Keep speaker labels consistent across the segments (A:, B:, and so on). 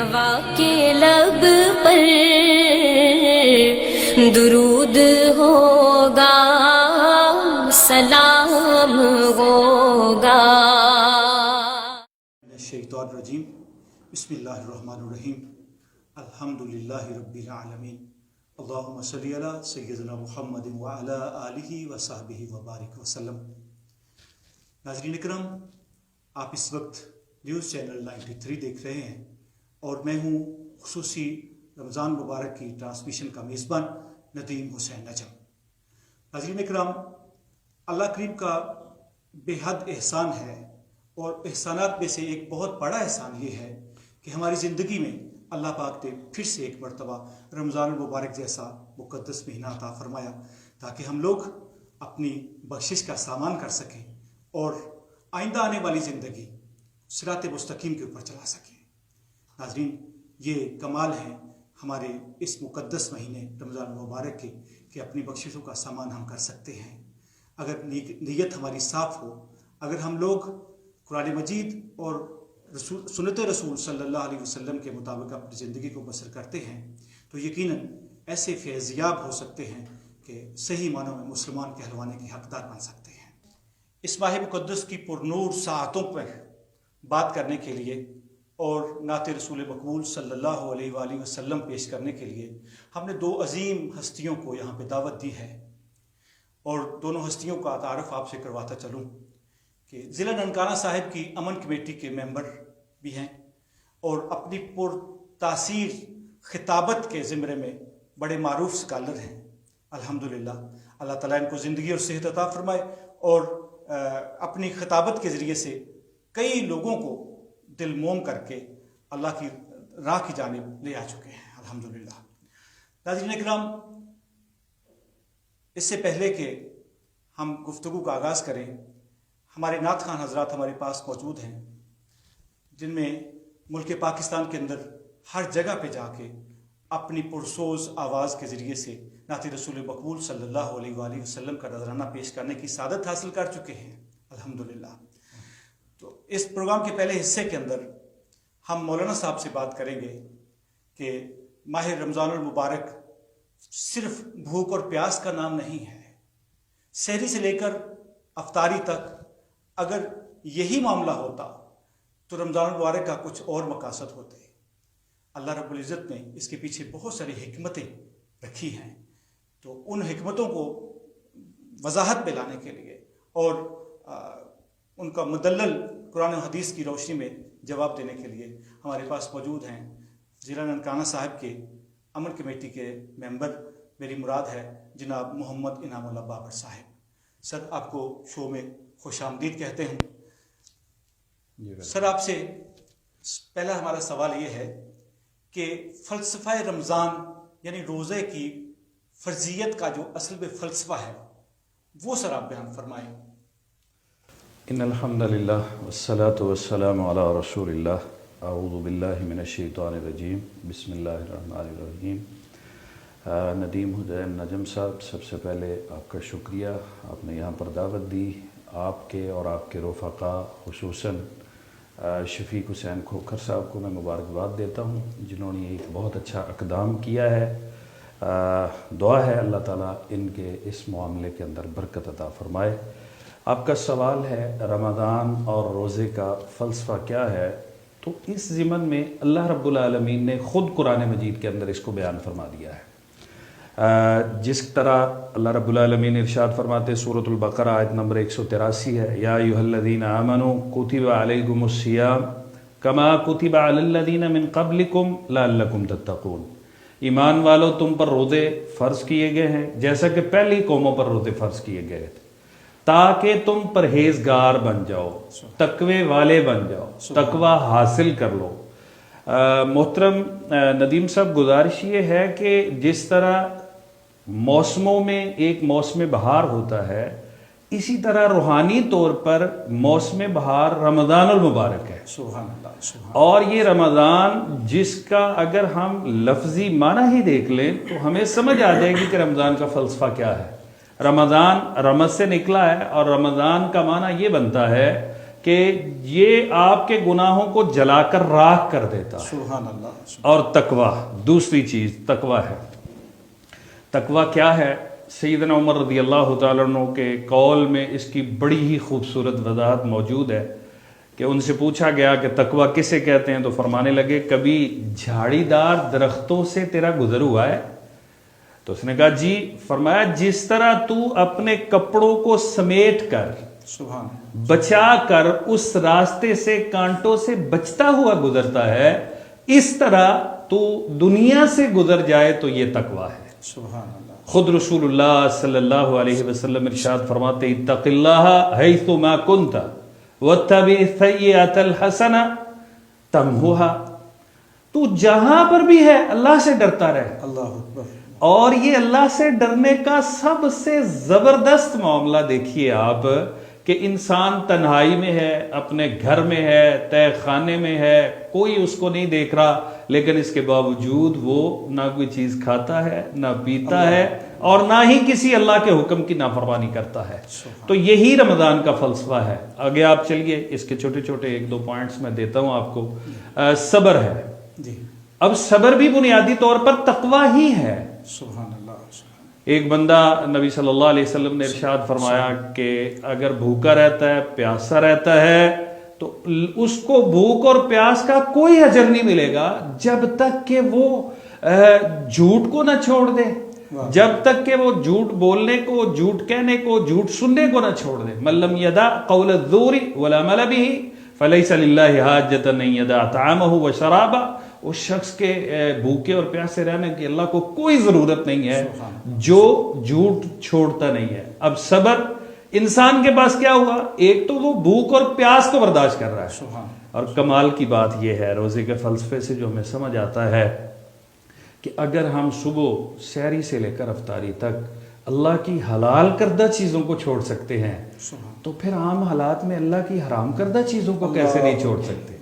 A: نوا کے لب پر درود ہوگا، سلام ہوگا۔
B: الشیطان الرجیم، بسم اللہ الرحمن الرحیم، الحمدللہ رب العالمین، اللہم صلی علی سیدنا محمد وعلی آلہ وصحبہ وبارک وسلم۔ ناظرین اکرام، آپ اس وقت نیوز چینل 93 دیکھ رہے ہیں اور میں ہوں خصوصی رمضان مبارک کی ٹرانسمیشن کا میزبان ندیم حسین نجم۔ ناظرین اکرام، اللہ کریم کا بے حد احسان ہے، اور احسانات میں سے ایک بہت بڑا احسان یہ ہے کہ ہماری زندگی میں اللہ پاک نے پھر سے ایک مرتبہ رمضان المبارک جیسا مقدس مہینہ عطا فرمایا تاکہ ہم لوگ اپنی بخشش کا سامان کر سکیں اور آئندہ آنے والی زندگی صراط مستقیم کے اوپر چلا سکیں۔ ناظرین، یہ کمال ہے ہمارے اس مقدس مہینے رمضان المبارک کے کہ اپنی بخششوں کا سامان ہم کر سکتے ہیں اگر نیت ہماری صاف ہو، اگر ہم لوگ قرآن مجید اور سنت رسول صلی اللہ علیہ وسلم کے مطابق اپنی زندگی کو بسر کرتے ہیں تو یقیناً ایسے فیضیاب ہو سکتے ہیں کہ صحیح معنوں میں مسلمان کہلوانے کے حقدار بن سکتے ہیں۔ اس ماہ مقدس کی پرنور ساعتوں پر بات کرنے کے لیے اور نعت رسول مقبول صلی اللہ علیہ وآلہ وسلم پیش کرنے کے لیے ہم نے دو عظیم ہستیوں کو یہاں پہ دعوت دی ہے، اور دونوں ہستیوں کا تعارف آپ سے کرواتا چلوں کہ ضلع ننکانہ صاحب کی امن کمیٹی کے ممبر بھی ہیں اور اپنی پر تاثیر خطابت کے زمرے میں بڑے معروف اسکالر ہیں۔ الحمدللہ، اللہ تعالیٰ ان کو زندگی اور صحت عطا فرمائے، اور اپنی خطابت کے ذریعے سے کئی لوگوں کو دل موم کر کے اللہ کی راہ کی جانب لے آ چکے ہیں۔ الحمدللہ۔ ناظرین اکرام، اس سے پہلے کہ ہم گفتگو کا آغاز کریں، ہمارے نعت خوان حضرات ہمارے پاس موجود ہیں جن میں ملک پاکستان کے اندر ہر جگہ پہ جا کے اپنی پرسوز آواز کے ذریعے سے نعت رسول مقبول صلی اللہ علیہ وآلہ وسلم کا نذرانہ پیش کرنے کی سعادت حاصل کر چکے ہیں۔ الحمدللہ۔ تو اس پروگرام کے پہلے حصے کے اندر ہم مولانا صاحب سے بات کریں گے کہ ماہ رمضان المبارک صرف بھوک اور پیاس کا نام نہیں ہے۔ سحری سے لے کر افطاری تک اگر یہی معاملہ ہوتا تو رمضان المبارک کا کچھ اور مقاصد ہوتے۔ اللہ رب العزت نے اس کے پیچھے بہت ساری حکمتیں رکھی ہیں، تو ان حکمتوں کو وضاحت میں لانے کے لیے اور ان کا مدلل قرآن و حدیث کی روشنی میں جواب دینے کے لیے ہمارے پاس موجود ہیں ضلع ننکانہ صاحب کے امن کمیٹی کے ممبر، میری مراد ہے جناب محمد انعام اللہ بابر صاحب۔ سر، آپ کو شو میں خوش آمدید کہتے ہیں۔ سر، آپ سے پہلا ہمارا سوال یہ ہے کہ فلسفہ رمضان یعنی روزے کی فرضیت کا جو اصل میں فلسفہ ہے وہ سر آپ بیان فرمائیں۔
C: ان الحمد للہ والصلاة والسلام علی رسول اللہ، اعوذ باللہ من الشیطان الرجیم، بسم اللہ الرحمن الرحیم۔ ندیم حسین نجم صاحب، سب سے پہلے آپ کا شکریہ، آپ نے یہاں پر دعوت دی۔ آپ کے اور آپ کے رفقا، خصوصاً شفیق حسین کھوکھر صاحب کو میں مبارکباد دیتا ہوں جنہوں نے ایک بہت اچھا اقدام کیا ہے۔ دعا ہے اللہ تعالیٰ ان کے اس معاملے کے اندر برکت عطا فرمائے۔ آپ کا سوال ہے رمضان اور روزے کا فلسفہ کیا ہے، تو اس ضمن میں اللہ رب العالمین نے خود قرآن مجید کے اندر اس کو بیان فرما دیا ہے۔ جس طرح اللہ رب العالمین ارشاد فرماتے سورۃ البقرہ آیت نمبر 183 ہے، یا ایھا الذین آمنوا کتب علیکم الصیام کما کتب علی الذین من قبلکم لعلکم تتقون۔ ایمان والو، تم پر روزے فرض کیے گئے ہیں جیسا کہ پہلی قوموں پر روزے فرض کیے گئے تھے تاکہ تم پرہیزگار بن جاؤ، تقوی والے بن جاؤ، تقوی حاصل کر لو۔ محترم ندیم صاحب، گزارش یہ ہے کہ جس طرح موسموں میں ایک موسم بہار ہوتا ہے، اسی طرح روحانی طور پر موسم بہار رمضان المبارک ہے۔
B: سبحان اللہ۔
C: اور یہ رمضان جس کا اگر ہم لفظی معنی ہی دیکھ لیں تو ہمیں سمجھ آ جائے گی کہ رمضان کا فلسفہ کیا ہے۔ رمضان رمض سے نکلا ہے، اور رمضان کا معنی یہ بنتا ہے کہ یہ آپ کے گناہوں کو جلا کر راکھ کر دیتا ہے.
B: سبحان اللہ.
C: اور تقوی، دوسری چیز تقوی ہے. تقوی کیا ہے؟ سیدنا عمر رضی اللہ تعالیٰ عنہ کے قول میں اس کی بڑی ہی خوبصورت وضاحت موجود ہے کہ ان سے پوچھا گیا کہ تقوی کسے کہتے ہیں، تو فرمانے لگے کبھی جھاڑی دار درختوں سے تیرا گزر ہوا ہے؟ تو اس نے کہا جی. فرمایا جس طرح تو اپنے کپڑوں کو سمیٹ کر
B: سبحان
C: بچا کر اس راستے سے کانٹوں سے بچتا ہوا گزرتا ہے، اس طرح تو دنیا سے گزر جائے تو یہ تقوی ہے.
B: سبحان اللہ.
C: خود رسول اللہ صلی اللہ علیہ وسلم ارشاد فرماتے اتق اللہ حیث ما کنت واتبع السیئۃ الحسنہ تمحوها. تو جہاں پر بھی ہے اللہ سے ڈرتا رہے.
B: اللہ اکبر.
C: اور یہ اللہ سے ڈرنے کا سب سے زبردست معاملہ دیکھیے آپ کہ انسان تنہائی میں ہے، اپنے گھر میں ہے، تہ خانے میں ہے، کوئی اس کو نہیں دیکھ رہا، لیکن اس کے باوجود وہ نہ کوئی چیز کھاتا ہے، نہ پیتا ہے، اور نہ ہی کسی اللہ کے حکم کی نافرمانی کرتا ہے. تو یہی رمضان کا فلسفہ ہے. آگے آپ چلیے، اس کے چھوٹے چھوٹے ایک دو پوائنٹس میں دیتا ہوں آپ کو. صبر ہے. اب صبر بھی بنیادی طور پر تقوی ہی ہے.
B: سبحان اللہ.
C: ایک بندہ، نبی صلی اللہ علیہ وسلم نے ارشاد فرمایا کہ اگر بھوکا رہتا ہے، پیاسا رہتا ہے، تو اس کو بھوک اور پیاس کا کوئی اجر نہیں ملے گا جب تک کہ وہ جھوٹ کو نہ چھوڑ دے، جب تک کہ وہ جھوٹ بولنے کو، جھوٹ کہنے کو، جھوٹ سننے کو نہ چھوڑ دے. من لم یدع قول الزور والعمل به فلیس للہ حاجۃ ان یدع طعامہ وشرابہ. اس شخص کے بھوکے اور پیاسے رہنے کی اللہ کو کوئی ضرورت نہیں ہے جو جھوٹ چھوڑتا نہیں ہے. اب صبر انسان کے پاس کیا ہوا؟ ایک تو وہ بھوک اور پیاس کو برداشت کر رہا ہے. اور کمال کی بات یہ ہے روزے کے فلسفے سے جو ہمیں سمجھ آتا ہے کہ اگر ہم صبح سحری سے لے کر افطاری تک اللہ کی حلال کردہ چیزوں کو چھوڑ سکتے ہیں تو پھر عام حالات میں اللہ کی حرام کردہ چیزوں کو کیسے نہیں چھوڑ سکتے؟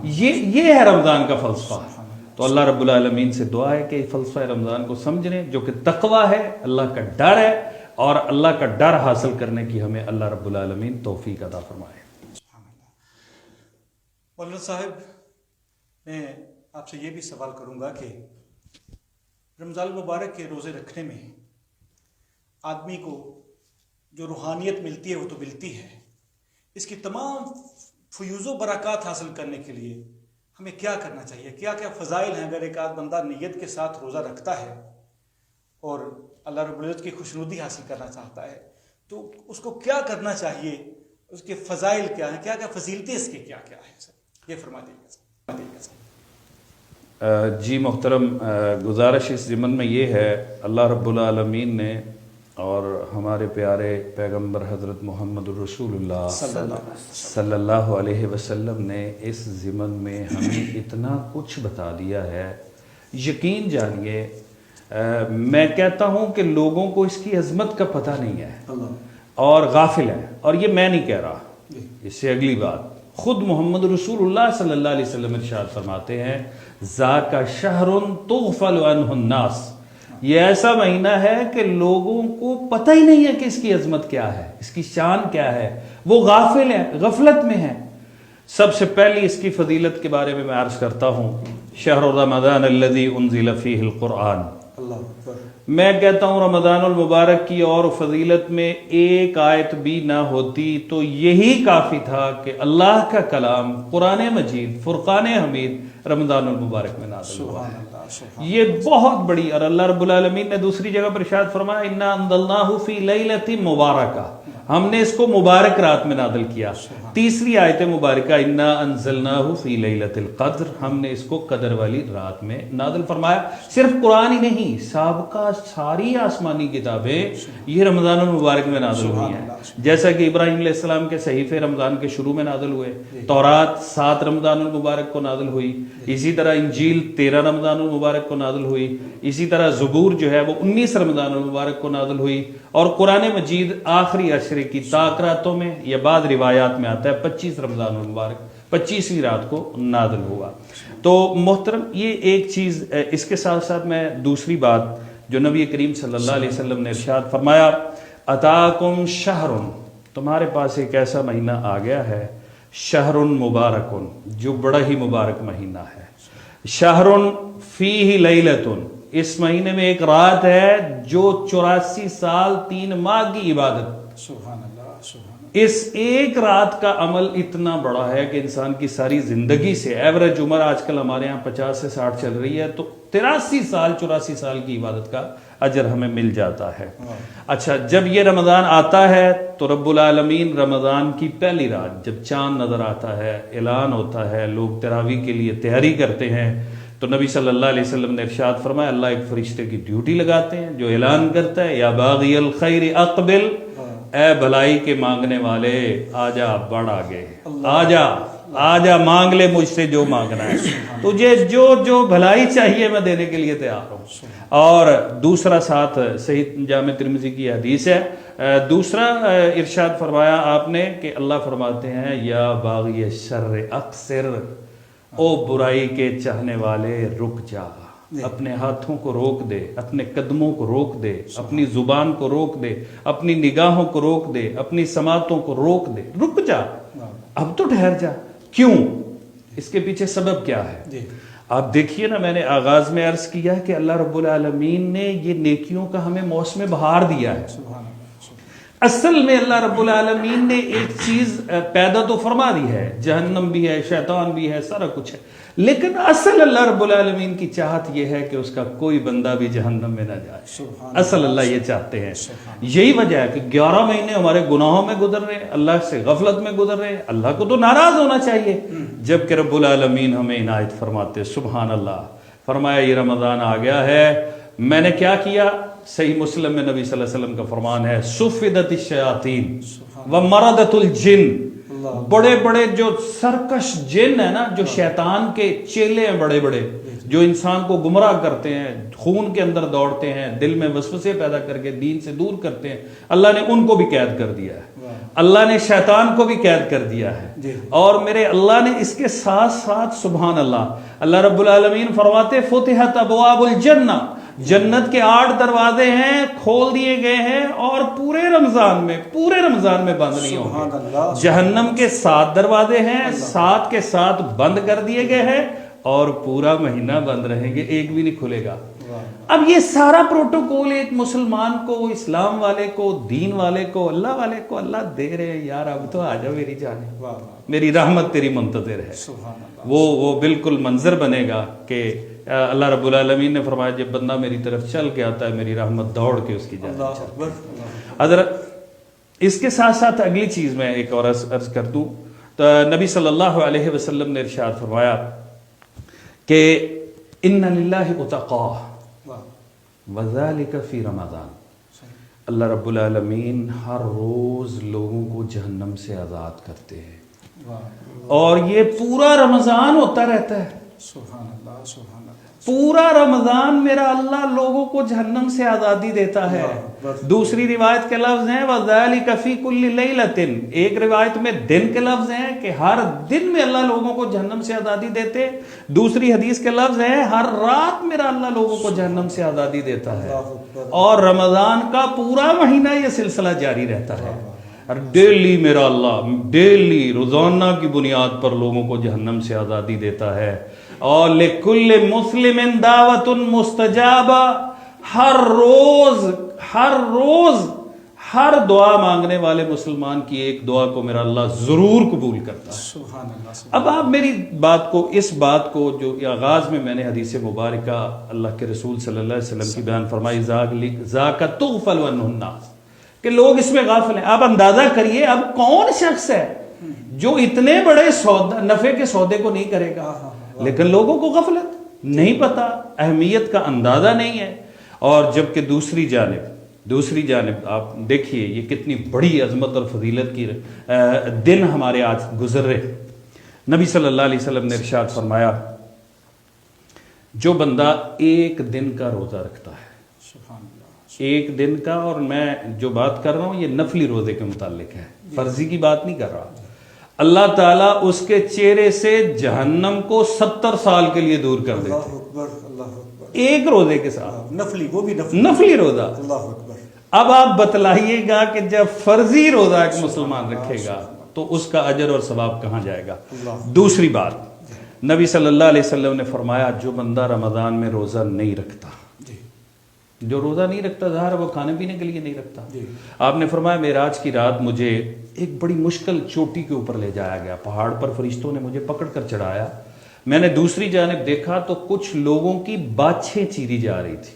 C: یہ ہے رمضان کا فلسفہ. تو اللہ رب العالمین سے دعا ہے کہ فلسفہ رمضان کو سمجھنے، جو کہ تقوی ہے، اللہ کا ڈر ہے، اور اللہ کا ڈر حاصل کرنے کی ہمیں اللہ رب العالمین توفیق عطا فرمائے.
B: مولانا صاحب، میں آپ سے یہ بھی سوال کروں گا کہ رمضان المبارک کے روزے رکھنے میں آدمی کو جو روحانیت ملتی ہے وہ تو ملتی ہے، اس کی تمام فیوز و برکات حاصل کرنے کے لیے ہمیں کیا کرنا چاہیے؟ کیا کیا فضائل ہیں اگر ایک آدھ بندہ نیت کے ساتھ روزہ رکھتا ہے اور اللہ رب العزت کی خوشنودی حاصل کرنا چاہتا ہے تو اس کو کیا کرنا چاہیے؟ اس کے فضائل کیا ہیں؟ کیا کیا فضیلتیں اس کی کیا کیا ہیں؟ سر یہ فرما دیجیے.
C: جی محترم، گزارش اس ضمن میں یہ ہے، اللہ رب العالمین نے اور ہمارے پیارے پیغمبر حضرت محمد رسول اللہ صلی اللہ علیہ وسلم نے اس ضمن میں ہمیں اتنا کچھ بتا دیا ہے. یقین جانیے، میں کہتا ہوں کہ لوگوں کو اس کی عظمت کا پتہ نہیں ہے اور غافل ہے. اور یہ میں نہیں کہہ رہا، اس سے اگلی بات خود محمد رسول اللہ صلی اللہ علیہ وسلم ارشاد فرماتے ہیں ذاک شہر تغفل عنہ الناس. یہ ایسا مہینہ ہے کہ لوگوں کو پتہ ہی نہیں ہے کہ اس کی عظمت کیا ہے، اس کی شان کیا ہے، وہ غافل ہیں، غفلت میں ہیں. سب سے پہلی اس کی فضیلت کے بارے میں عرض کرتا ہوں، شہر رمضان الذی انزل فیہ القرآن. میں کہتا ہوں رمضان المبارک کی اور فضیلت میں ایک آیت بھی نہ ہوتی تو یہی کافی تھا کہ اللہ کا کلام قرآن مجید فرقان حمید رمضان المبارک میں نازل ہوا ہے. یہ بہت بڑی، اور اللہ رب العالمین نے دوسری جگہ پر ارشاد فرمایا انا انزلناہ فی لیلۃ مبارکہ، ہم نے اس کو مبارک رات میں نازل کیا. تیسری آیت مبارکہ انا انزلناہ فی لیلۃ القدر، ہم نے اس کو قدر والی رات میں نازل فرمایا. صرف قرآن ہی نہیں، سابقہ ساری آسمانی کتابیں یہ رمضان المبارک میں نازل ہوئی ہیں. جیسا کہ ابراہیم علیہ السلام کے صحیفے رمضان کے شروع میں نازل ہوئے، تورات 7 رمضان المبارک کو نازل ہوئی، اسی طرح انجیل 13 رمضان المبارک کو نازل ہوئی، اسی طرح زبور جو ہے وہ 19 رمضان المبارک کو نازل ہوئی، اور قرآن مجید آخری عشرے کی تاکراتوں میں یا بعض روایات میں آتا ہے 25 رمضان المبارک 25ویں رات کو نازل ہوا. تو محترم، یہ ایک چیز. اس کے ساتھ ساتھ میں دوسری بات جو نبی کریم صلی اللہ علیہ وسلم نے ارشاد فرمایا اتاکم شہر، تمہارے پاس ایک ایسا مہینہ آ گیا ہے شہر مبارکن، جو بڑا ہی مبارک مہینہ ہے، شہر فیہ لیلۃ، اس مہینے میں ایک رات ہے جو 84 سال 3 ماہ کی عبادت،
B: سبحان اللہ سبحان اللہ،
C: اس ایک رات کا عمل اتنا بڑا ہے کہ انسان کی ساری زندگی سے، ایوریج عمر آج کل ہمارے ہاں 50 سے 60 چل رہی ہے، تو 83 سال 84 سال کی عبادت کا اجر ہمیں مل جاتا ہے۔ اچھا، جب یہ رمضان آتا ہے تو رب العالمین رمضان کی پہلی رات جب چاند نظر آتا ہے، اعلان ہوتا ہے، لوگ تراویح کے لیے تیاری کرتے ہیں، تو نبی صلی اللہ علیہ وسلم نے ارشاد فرمایا اللہ ایک فرشتے کی ڈیوٹی لگاتے ہیں جو اعلان کرتا ہے یا باغی الخیر اقبل، اے بھلائی کے مانگنے والے آجا، بڑھ آگے، آجا آجا، مانگ لے مجھ سے جو مانگنا ہے، تجھے جو بھلائی چاہیے میں دینے کے لیے تیار ہوں۔ اور دوسرا ساتھ صحیح جامع ترمذی کی حدیث ہے، دوسرا ارشاد فرمایا آپ نے کہ اللہ فرماتے ہیں یا باغی الشر اقصر، او برائی کے چاہنے والے رک جا، اپنے ہاتھوں کو روک دے، اپنے قدموں کو روک دے، اپنی زبان کو روک دے، اپنی نگاہوں کو روک دے، اپنی سماعتوں کو روک دے، رک جا، اب تو ٹھہر جا۔ کیوں؟ اس کے پیچھے سبب کیا ہے؟ آپ دیکھیے نا، میں نے آغاز میں عرض کیا کہ اللہ رب العالمین نے یہ نیکیوں کا ہمیں موسم بہار دیا ہے۔ اصل میں اللہ رب العالمین نے ایک چیز پیدا تو فرما دی ہے، جہنم بھی ہے، شیطان بھی ہے، سارا کچھ ہے، لیکن اصل اللہ رب العالمین کی چاہت یہ ہے کہ اس کا کوئی بندہ بھی جہنم میں نہ جائے۔ اصل اللہ یہ چاہتے ہیں، یہی وجہ ہے کہ 11 مہینے ہمارے گناہوں میں گزر رہے ہیں، اللہ سے غفلت میں گزر رہے ہیں، اللہ کو تو ناراض ہونا چاہیے، جبکہ رب العالمین ہمیں عنایت فرماتے۔ سبحان اللہ، فرمایا یہ رمضان آ گیا ہے، میں نے کیا کیا؟ صحیح مسلم میں نبی صلی اللہ علیہ وسلم کا فرمان ہے صفدت الشیاطین ومردت الجن، بڑے بڑے جو سرکش جن ہیں نا، جو شیطان کے چیلے ہیں بڑے بڑے، جو انسان کو گمراہ کرتے ہیں، خون کے اندر دوڑتے ہیں، دل میں وسوسے پیدا کر کے دین سے دور کرتے ہیں، اللہ نے ان کو بھی قید کر دیا ہے، اللہ نے شیطان کو بھی قید کر دیا ہے۔ اور میرے اللہ نے اس کے ساتھ ساتھ سبحان اللہ رب العالمین فرماتے فتحت ابواب الجنہ، جنت کے 8 دروازے ہیں، کھول دیے گئے ہیں، اور پورے رمضان میں بند نہیں ہوں گے۔ جہنم کے 7 دروازے ہیں، 7 کے 7 بند کر دیے گئے ہیں، اور پورا مہینہ بند رہیں گے، ایک بھی نہیں کھلے گا۔ اب یہ سارا پروٹوکول ایک مسلمان کو، اسلام والے کو، دین والے کو، اللہ والے کو اللہ دے رہے ہیں، یار اب تو آ جاؤ میری جانب، میری رحمت تیری منتظر ہے۔ وہ بالکل منظر بنے گا کہ اللہ رب العالمین نے فرمایا جب بندہ میری طرف چل کے آتا ہے میری رحمت دوڑ کے اس کی جانب چلتی ہے۔ حضرت اس کے ساتھ ساتھ اگلی چیز میں ایک اور عرض کر دوں تو نبی صلی اللہ علیہ وسلم نے ارشاد فرمایا کہ ان للہ اتقاء وذالک فی رمضان، اللہ رب العالمین ہر روز لوگوں کو جہنم سے آزاد کرتے ہیں، اور یہ پورا رمضان ہوتا رہتا ہے۔
B: سبحان اللہ سبحان اللہ،
C: پورا رمضان میرا اللہ لوگوں کو جہنم سے آزادی دیتا ہے۔ دوسری روایت کے لفظ ہیں وَذَلِكَ فِي كُلِّ لَيْلَةٍ، ایک روایت میں دن کے لفظ ہیں کہ ہر دن میں اللہ لوگوں کو جہنم سے آزادی دیتے، دوسری حدیث کے لفظ ہیں ہر رات میرا اللہ لوگوں کو جہنم سے آزادی دیتا ہے، اور رمضان کا پورا مہینہ یہ سلسلہ جاری رہتا ہے، اور ڈیلی میرا اللہ ڈیلی روزانہ کی بنیاد پر لوگوں کو جہنم سے آزادی دیتا ہے۔ اور لِكُلِّ مُسْلِمٍ دَعْوَةٌ مُسْتَجَابَةٌ، ہر روز ہر دعا مانگنے والے مسلمان کی ایک دعا کو میرا اللہ ضرور قبول کرتا ہے۔
B: سبحان اللہ۔
C: اب آپ میری اس بات کو جو آغاز میں نے حدیث مبارکہ اللہ کے رسول صلی اللہ علیہ وسلم کی بیان فرمائی ذَاكَ تُغْفَلُ عَنْهُ النَّاسُ، کہ لوگ اس میں غافل ہیں۔ آپ اندازہ کریے اب کون شخص ہے جو اتنے بڑے نفع کے سودے کو نہیں کرے گا، لیکن لوگوں کو غفلت نہیں پتا، اہمیت کا اندازہ نہیں ہے۔ اور جبکہ دوسری جانب آپ دیکھیے یہ کتنی بڑی عظمت اور فضیلت کی دن ہمارے آج گزر رہے۔ نبی صلی اللہ علیہ وسلم نے ارشاد فرمایا جو بندہ ایک دن کا روزہ رکھتا ہے، ایک دن کا، اور میں جو بات کر رہا ہوں یہ نفلی روزے کے متعلق ہے، فرضی کی بات نہیں کر رہا، اللہ تعالیٰ اس کے چہرے سے جہنم کو 70 سال کے لیے دور کر دیتے، ایک روزے کے ساتھ،
B: نفلی، وہ بھی
C: نفلی روزہ۔
B: اللہ اکبر۔
C: اب آپ بتلائیے گا کہ جب فرضی روزہ ایک مسلمان رکھے گا تو اس کا اجر اور ثواب کہاں جائے گا؟ دوسری بات، نبی صلی اللہ علیہ وسلم نے فرمایا جو بندہ رمضان میں روزہ نہیں رکھتا، جو روزہ نہیں رکھتا ظاہر وہ کھانے پینے کے لیے نہیں رکھتا. آپ نے فرمایا معراج کی رات مجھے ایک بڑی مشکل چوٹی کے اوپر لے جایا گیا، پہاڑ پر فرشتوں نے مجھے پکڑ کر چڑھایا. میں نے دوسری جانب دیکھا تو کچھ لوگوں کی باچھیں چیری جا رہی تھی،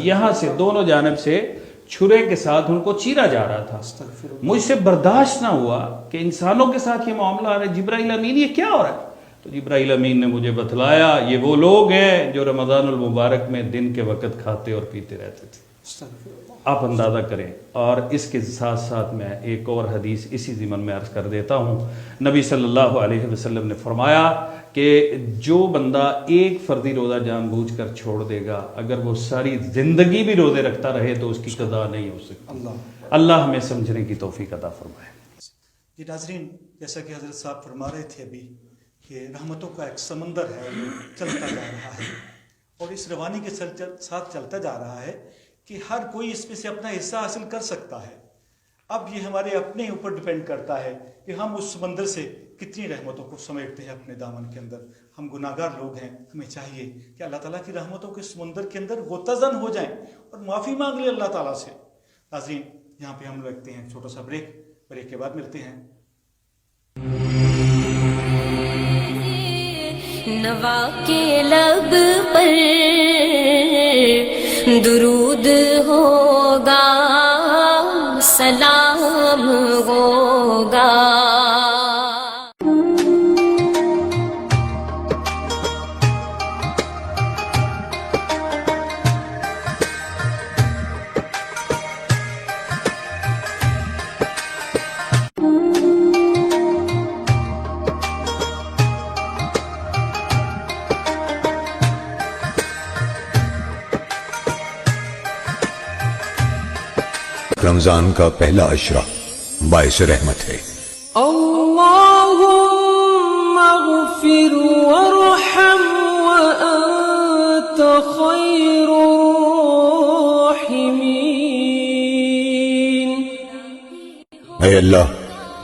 C: یہاں سے دونوں جانب سے چھرے کے ساتھ ان کو چیرا جا رہا تھا. مجھ سے برداشت نہ ہوا کہ انسانوں کے ساتھ یہ معاملہ آ رہا ہے. جبرائیل امین یہ کیا ہو رہا ہے؟ تو جبرائیل امین نے مجھے بتلایا یہ وہ لوگ ہیں جو رمضان المبارک میں دن کے وقت کھاتے اور پیتے رہتے تھے. آپ اندازہ کریں. اور اس کے ساتھ ساتھ میں ایک اور حدیث اسی ضمن میں عرض کر دیتا ہوں. نبی صلی اللہ علیہ وسلم نے فرمایا کہ جو بندہ ایک فردی روزہ جان بوجھ کر چھوڑ دے گا، اگر وہ ساری زندگی بھی روزے رکھتا رہے تو اس کی قضا نہیں ہو سکتی. اللہ ہمیں سمجھنے کی توفیق عطا فرمائے.
B: جی ناظرین، جیسا کہ حضرت صاحب فرما رہے تھے ابھی کہ رحمتوں کا ایک سمندر ہے جو چلتا جا رہا ہے، اور اس روانی کے ساتھ چلتا جا رہا ہے کہ ہر کوئی اس میں سے اپنا حصہ حاصل کر سکتا ہے. اب یہ ہمارے اپنے اوپر ڈیپینڈ کرتا ہے کہ ہم اس سمندر سے کتنی رحمتوں کو سمیٹتے ہیں اپنے دامن کے اندر. ہم گناہ گار لوگ ہیں، ہمیں چاہیے کہ اللہ تعالیٰ کی رحمتوں کے سمندر کے اندر غوطہ زن ہو جائیں اور معافی مانگ لیں اللہ تعالیٰ سے. ناظرین، یہاں پہ ہم رکھتے ہیں چھوٹا سا بریک کے بعد ملتے ہیں.
A: نوا کے لب پر درود ہوگا، سلام ہوگا.
D: رمضان کا پہلا عشرہ باعث رحمت ہے.
E: اللہم اغفر وارحم وانت خیر الراحمین.
D: اے اللہ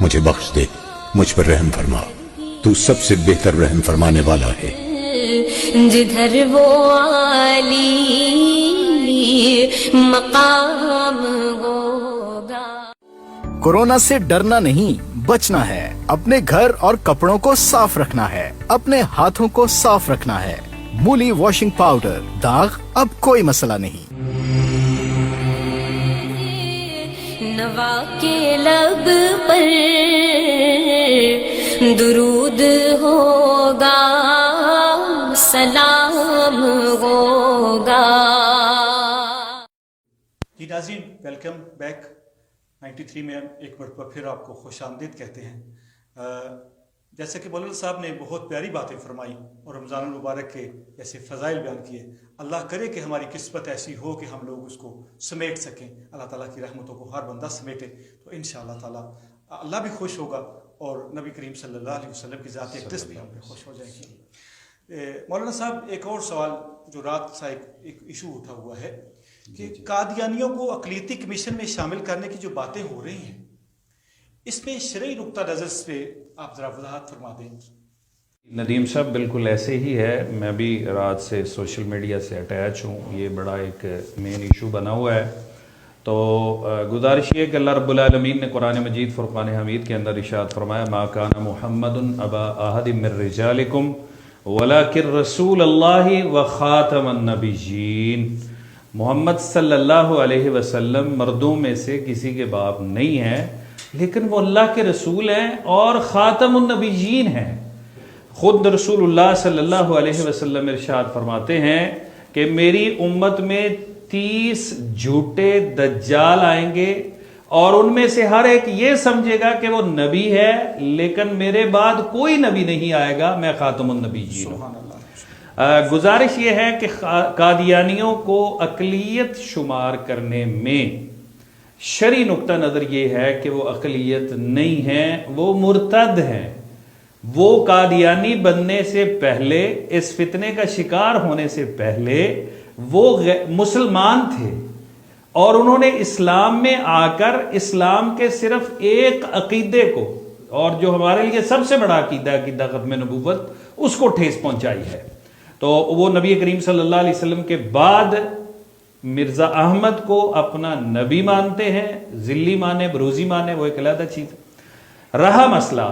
D: مجھے بخش دے، مجھ پر رحم فرما، تو سب سے بہتر رحم فرمانے والا ہے.
A: جدھر وہ عالی مقام ہوگا.
F: کورونا سے ڈرنا نہیں، بچنا ہے. اپنے گھر اور کپڑوں کو صاف رکھنا ہے، اپنے ہاتھوں کو صاف رکھنا ہے. مولی واشنگ پاؤڈر، داغ اب کوئی مسئلہ نہیں.
A: نوا کے لب پر درود ہوگا، سلام ہوگا.
B: جی ناظرین، ویلکم بیک. 93 میں ایک مرتبہ پھر آپ کو خوش آمدید کہتے ہیں. جیسے کہ مولانا صاحب نے بہت پیاری باتیں فرمائی اور رمضان المبارک کے ایسے فضائل بیان کیے. اللہ کرے کہ ہماری قسمت ایسی ہو کہ ہم لوگ اس کو سمیٹ سکیں. اللہ تعالیٰ کی رحمتوں کو ہر بندہ سمیٹے تو انشاءاللہ تعالیٰ اللہ بھی خوش ہوگا اور نبی کریم صلی اللہ علیہ وسلم کی ذات اقدس بھی ہم پہ خوش ہو جائے گی. مولانا صاحب، ایک اور سوال جو رات سا ایک ایشو اٹھا ہوا ہے کہ قادیانیوں کو اقلیتی کمیشن میں شامل کرنے کی جو باتیں ہو رہی ہیں، اس میں شرعی نقطہ نظر پہ آپ ذرا وضاحت فرما دیں.
C: ندیم صاحب بالکل ایسے ہی ہے. میں بھی رات سے سوشل میڈیا سے اٹیچ ہوں. یہ بڑا ایک مین ایشو بنا ہوا ہے. تو گزارش یہ کہ اللہ رب العالمین نے قرآن مجید فرقان حمید کے اندر ارشاد فرمایا ما کان محمد ابا احد من رجالکم ولکن رسول اللہ وخاتم النبیین. محمد صلی اللہ علیہ وسلم مردوں میں سے کسی کے باپ نہیں ہیں، لیکن وہ اللہ کے رسول ہیں اور خاتم النبیین ہیں. خود رسول اللہ صلی اللہ علیہ وسلم ارشاد فرماتے ہیں کہ میری امت میں 30 جھوٹے دجال آئیں گے اور ان میں سے ہر ایک یہ سمجھے گا کہ وہ نبی ہے، لیکن میرے بعد کوئی نبی نہیں آئے گا، میں خاتم النبیین ہوں. گزارش یہ ہے کہ قادیانیوں کو اقلیت شمار کرنے میں شرعی نقطہ نظر یہ ہے کہ وہ اقلیت نہیں ہیں، وہ مرتد ہیں. وہ قادیانی بننے سے پہلے، اس فتنے کا شکار ہونے سے پہلے وہ مسلمان تھے اور انہوں نے اسلام میں آ کر اسلام کے صرف ایک عقیدے کو اور جو ہمارے لیے سب سے بڑا عقیدہ ختم نبوت، اس کو ٹھیس پہنچائی ہے۔ تو وہ نبی کریم صلی اللہ علیہ وسلم کے بعد مرزا احمد کو اپنا نبی مانتے ہیں، ذلی مانے بروزی مانے، وہ ایک علیحدہ چیز ہے۔ رہا مسئلہ،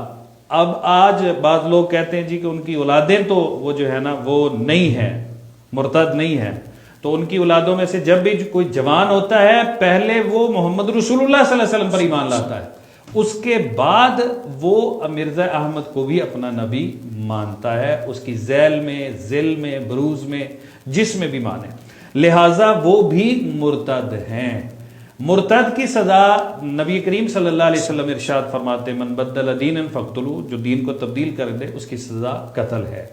C: اب آج بعض لوگ کہتے ہیں جی کہ ان کی اولادیں تو وہ جو ہے نا وہ نہیں ہیں، مرتد نہیں ہیں، تو ان کی اولادوں میں سے جب بھی کوئی جوان ہوتا ہے پہلے وہ محمد رسول اللہ صلی اللہ علیہ وسلم پر ایمان لاتا ہے، اس کے بعد وہ مرزا احمد کو بھی اپنا نبی مانتا ہے، اس کی ذیل میں، ذل میں، بروز میں، جس میں بھی مانے، لہٰذا وہ بھی مرتد ہیں۔ مرتد کی سزا نبی کریم صلی اللہ علیہ وسلم ارشاد فرماتے من بدل دینا فاقتلوہ، جو دین کو تبدیل کر دے اس کی سزا قتل ہے۔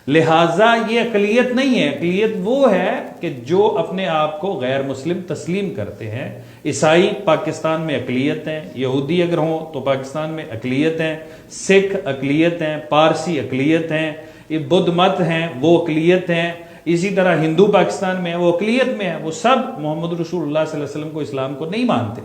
C: لہٰذا یہ اقلیت نہیں ہے، اقلیت وہ ہے کہ جو اپنے آپ کو غیر مسلم تسلیم کرتے ہیں۔ عیسائی پاکستان میں اقلیت ہیں، یہودی اگر ہوں تو پاکستان میں اقلیت ہیں، سکھ اقلیت ہیں، پارسی اقلیت ہیں، یہ بدھ مت ہیں وہ اقلیت ہیں، اسی طرح ہندو پاکستان میں ہے وہ اقلیت میں ہے، وہ سب محمد رسول اللہ صلی اللہ علیہ وسلم کو، اسلام کو نہیں مانتے،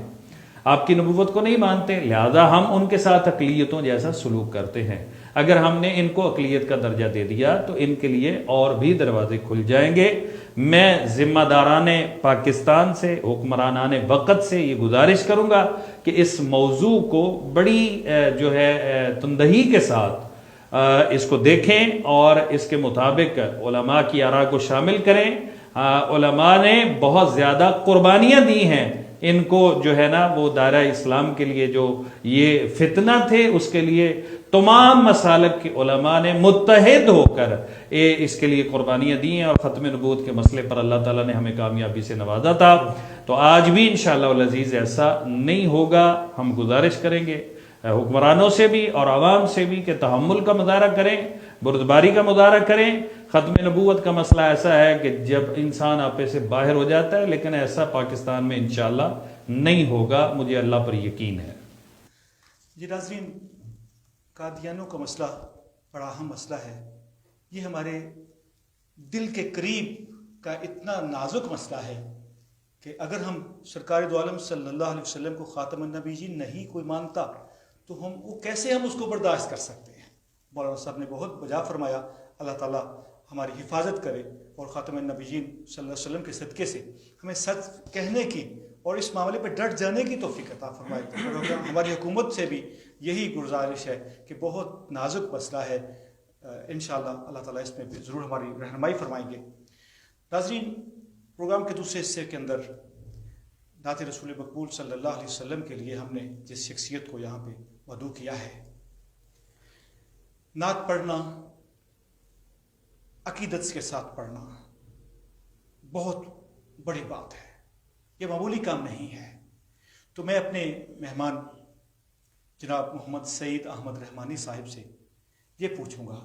C: آپ کی نبوت کو نہیں مانتے، لہذا ہم ان کے ساتھ اقلیتوں جیسا سلوک کرتے ہیں۔ اگر ہم نے ان کو اقلیت کا درجہ دے دیا تو ان کے لیے اور بھی دروازے کھل جائیں گے۔ میں ذمہ داران پاکستان سے، حکمرانان وقت سے یہ گزارش کروں گا کہ اس موضوع کو بڑی جو ہے تندہی کے ساتھ اس کو دیکھیں اور اس کے مطابق علماء کی آراء کو شامل کریں۔ علماء نے بہت زیادہ قربانیاں دی ہیں ان کو جو ہے نا وہ دائرہ اسلام کے لیے، جو یہ فتنہ تھے اس کے لیے تمام مسالک کے علماء نے متحد ہو کر اس کے لیے قربانیاں دی ہیں، اور ختم نبوت کے مسئلے پر اللہ تعالیٰ نے ہمیں کامیابی سے نوازا تھا۔ تو آج بھی انشاءاللہ العزیز ایسا نہیں ہوگا۔ ہم گزارش کریں گے حکمرانوں سے بھی اور عوام سے بھی کہ تحمل کا مظاہرہ کریں، بردباری کا مظاہرہ کریں۔ ختم نبوت کا مسئلہ ایسا ہے کہ جب انسان آپے سے باہر ہو جاتا ہے، لیکن ایسا پاکستان میں انشاءاللہ نہیں ہوگا، مجھے اللہ پر یقین ہے۔
B: جی ناظرین، قادیانوں کا مسئلہ بڑا اہم مسئلہ ہے۔ یہ ہمارے دل کے قریب کا اتنا نازک مسئلہ ہے کہ اگر ہم سرکار دو عالم صلی اللہ علیہ وسلم کو خاتم النبیین نہیں کوئی مانتا تو وہ کیسے ہم اس کو برداشت کر سکتے ہیں؟ مولانا صاحب نے بہت بجا فرمایا، اللہ تعالیٰ ہماری حفاظت کرے اور خاتم النبیین صلی اللہ علیہ وسلم کے صدقے سے ہمیں سچ کہنے کی اور اس معاملے پہ ڈٹ جانے کی توفیق عطا فرمائے۔ اور ہماری حکومت سے بھی یہی گزارش ہے کہ بہت نازک مسئلہ ہے، انشاءاللہ اللہ تعالیٰ اس میں ضرور ہماری رہنمائی فرمائیں گے۔ ناظرین، پروگرام کے دوسرے حصے کے اندر نعت رسول مقبول صلی اللہ علیہ وسلم کے لیے ہم نے جس شخصیت کو یہاں پہ مدعو کیا ہے، نعت پڑھنا، عقیدت کے ساتھ پڑھنا بہت بڑی بات ہے، یہ معمولی کام نہیں ہے۔ تو میں اپنے مہمان جناب محمد سعید احمد رحمانی صاحب سے یہ پوچھوں گا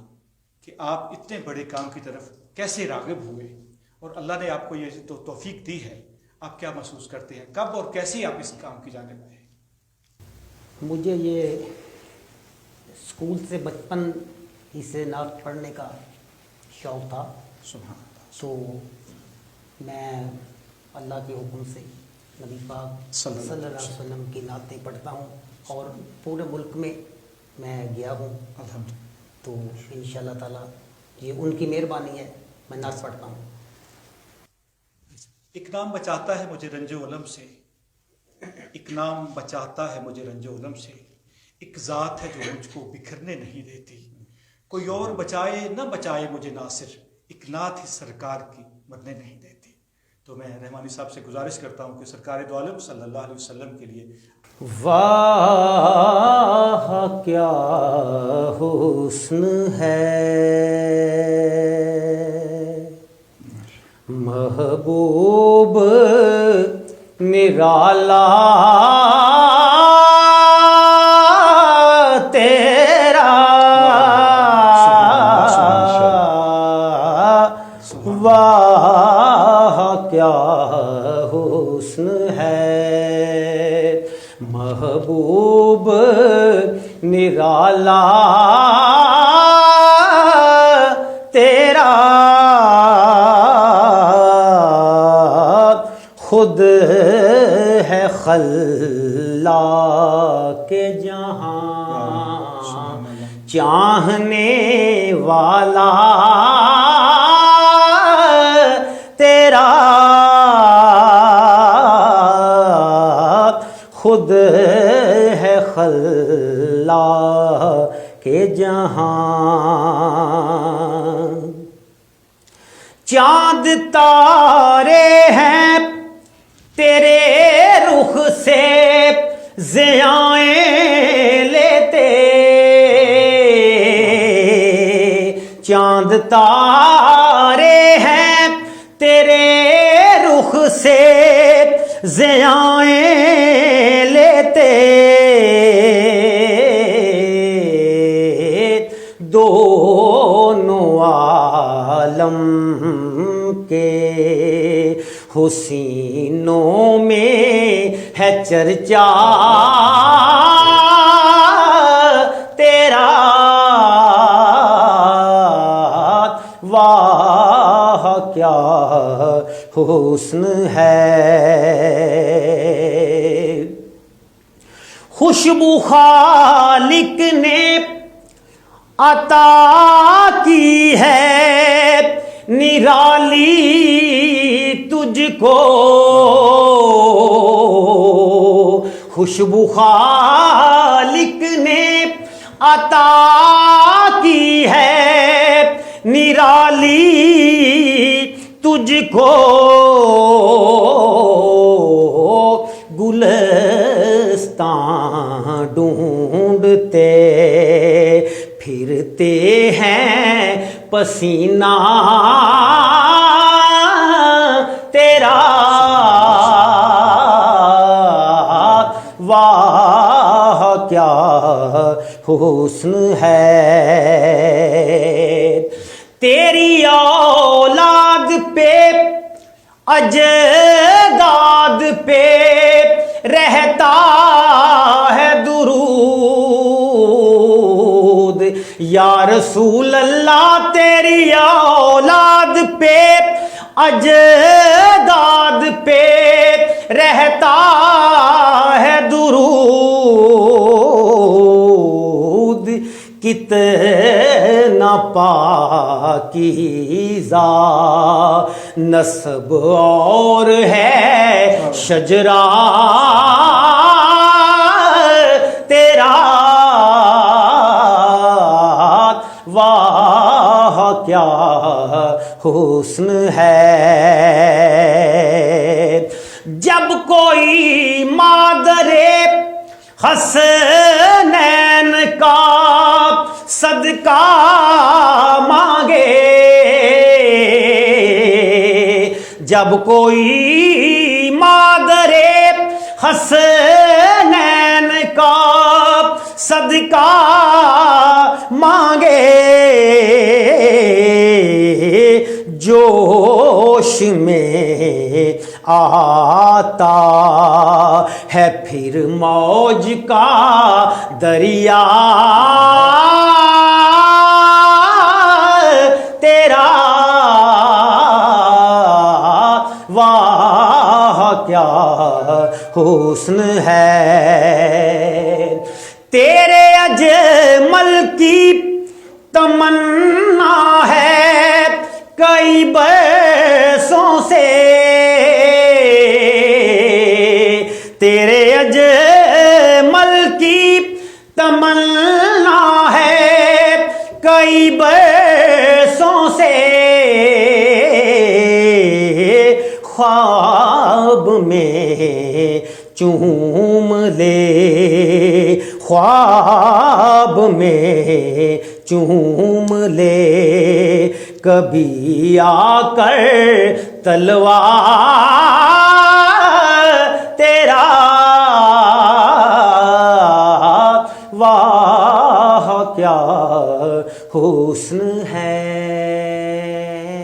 B: کہ آپ اتنے بڑے کام کی طرف کیسے راغب ہوئے اور اللہ نے آپ کو یہ توفیق دی ہے، آپ کیا محسوس کرتے ہیں، کب اور کیسے آپ اس کام کی جانب آئے؟
G: مجھے یہ اسکول سے بچپن ہی سے نعت پڑھنے کا شوق تھا،
B: سبحان اللہ۔
G: تو میں اللہ کے حکم سے نبی پاک صلی اللہ علیہ وسلم کی نعتیں پڑھتا ہوں اور پورے ملک میں گیا ہوں،
B: الحمدللہ۔
G: تو انشاءاللہ تعالیٰ یہ ان کی مہربانی ہے، میں نعت پڑھتا ہوں۔
B: ایک نام بچاتا ہے مجھے رنج و علم سے، ایک نام بچاتا ہے مجھے رنج و علم سے، ایک ذات ہے جو مجھ کو بکھرنے نہیں دیتی، کوئی اور بچائے نہ بچائے مجھے ناصر، ایک نعت ہی سرکار کی مرنے نہیں دیتی۔ تو میں رحمانی صاحب سے گزارش کرتا ہوں کہ سرکار دو عالم صلی اللہ علیہ وسلم کے لیے
G: واہ کیا حسن ہے محبوب نرالا تیرا، واہ کیا حسن ہے محبوب نرالا تیرا، خود ہے خلاق جہاں چاہنے والا تیرا خود ہے خلاق جہاں، چاند تارے ہیں تیرے رخ سے ضیائیں لیتے، چاند تارے ہیں تیرے رخ سے ضیائیں لیتے، دونوں عالم کے حسینوں میں ہے چرچا تیرا، واہ کیا حسن ہے، خوشبو خالق نے عطا کی ہے نرالی تجھ کو، خوشبو خالق نے عطا کی ہے نرالی تجھ کو، گلستان ڈھونڈتے پھرتے ہیں پسینہ تیرا، واہ کیا حسن ہے، تیری اولاد پہ اجداد پہ رہتا ہے درود، یا رسول اللہ تیری اولاد پہ اجداد پہ رہتا ہے درود، کتنا پاکیزہ نسب اور ہے شجرہ تیرا، واہ کیا حسن ہے، جب کوئی مادرے حسنین کا صدقہ مانگے، جب کوئی مادرے حسنین کا صدقہ مانگے، جوش میں آتا ہے پھر موج کا دریا تیرا، واہ کیا حسن ہے، تیرے اجمل کی تمنا ہے کئی برسوں سے، تیرے اجمل کی تمنا ہے کئی برسوں سے، خواب میں چوم لے، خواب میں چوم لے کبھی آ کر تلوار تیرا، واہ کیا حسن ہے۔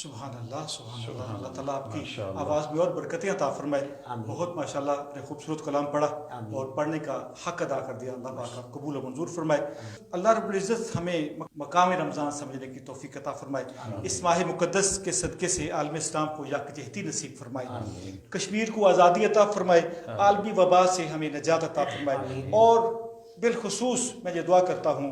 B: سبحان اللہ سبحان اللہ، اللہ تعالیٰ آپ کی آواز میں اور برکتیں عطا فرمائے، بہت ماشاءاللہ آپ نے خوبصورت کلام پڑھا اور پڑھنے کا حق ادا کر دیا، اللہ پاک آپ قبول و منظور فرمائے۔ اللہ رب العزت ہمیں مقام رمضان سمجھنے کی توفیق عطا فرمائے، اس ماہ مقدس کے صدقے سے عالم اسلام کو یکجہتی نصیب فرمائے، کشمیر کو آزادی عطا فرمائے، عالمی وبا سے ہمیں نجات عطا فرمائے، اور بالخصوص میں یہ دعا کرتا ہوں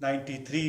B: 93